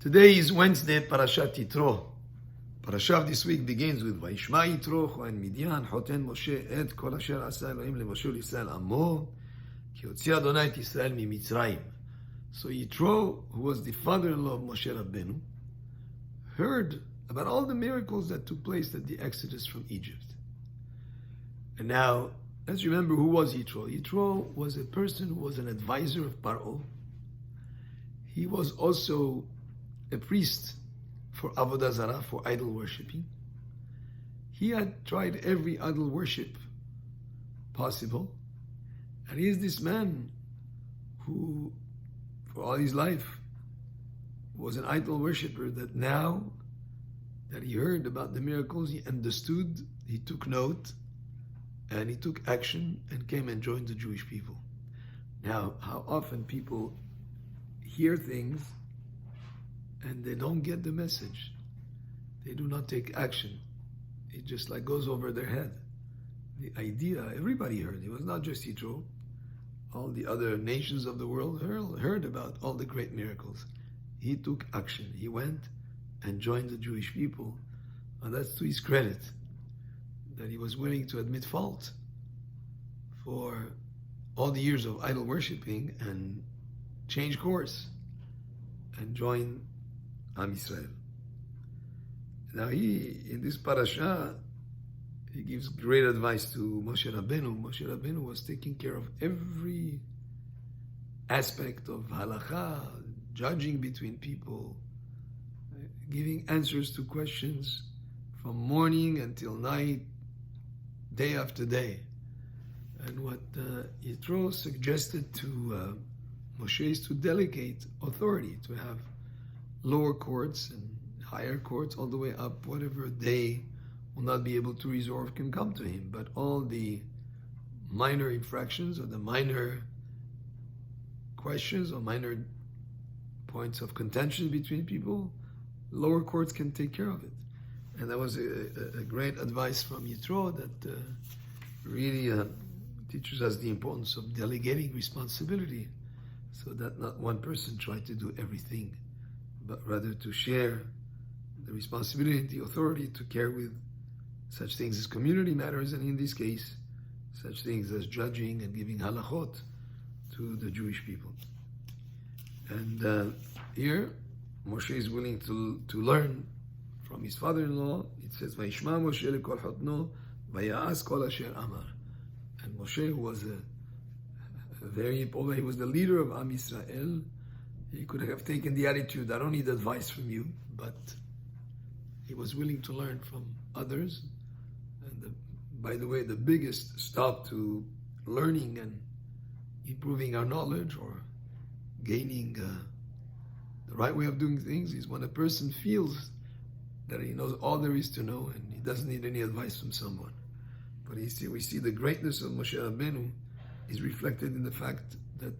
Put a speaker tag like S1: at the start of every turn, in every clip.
S1: Today is Wednesday, Parashat Yitro. Parashat of this week begins with Vayishma Yitro, Chohen Midyan, Hoten Moshe, Et Kol Asher Asa Elohim LeMoshe Yisrael Amo, Ki Hotzi Adonai et Yisrael MiMitzrayim. So Yitro, who was the father-in-law of Moshe Rabbeinu, heard about all the miracles that took place at the Exodus from Egypt. And now, let's remember who was Yitro. Yitro was a person who was an advisor of Paro. He was also a priest for Avodah Zarah, for idol worshipping. He had tried every idol worship possible. And he is this man who, for all his life, was an idol worshipper, that now that he heard about the miracles, he understood, he took note, and he took action and came and joined the Jewish people. Now, how often people hear things and they don't get the message. They do not take action. It just like goes over their head. The idea, everybody heard. It was not just Yitro. All the other nations of the world heard about all the great miracles. He took action. He went and joined the Jewish people. And that's to his credit, that he was willing to admit fault for all the years of idol worshipping and change course and join Am Yisrael. Now in this parasha, he gives great advice to Moshe Rabbeinu. Moshe Rabbeinu was taking care of every aspect of halacha, judging between people, giving answers to questions from morning until night, day after day. And what Yitro suggested to Moshe is to delegate authority, to have lower courts and higher courts all the way up. Whatever they will not be able to resolve can come to him. But all the minor infractions or the minor questions or minor points of contention between people, lower courts can take care of it. And that was a great advice from Yitro that really teaches us the importance of delegating responsibility, so that not one person try to do everything, but rather to share the responsibility and the authority to care with such things as community matters, and in this case, such things as judging and giving halachot to the Jewish people. And here, Moshe is willing to learn from his father-in-law. It says, "Vayishma Moshe lekol hotno, vaya'as kol asher amar." And Moshe was although he was the leader of Am Yisrael, he could have taken the attitude, I don't need advice from you, but he was willing to learn from others. And by the way, the biggest stop to learning and improving our knowledge or gaining the right way of doing things is when a person feels that he knows all there is to know and he doesn't need any advice from someone. But we see the greatness of Moshe Rabbeinu is reflected in the fact that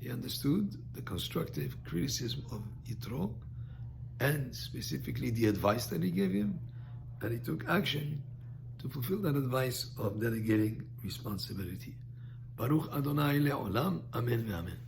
S1: he understood the constructive criticism of Yitro, and specifically the advice that he gave him, and he took action to fulfill that advice of delegating responsibility. Baruch Adonai le'olam, amen ve'amen.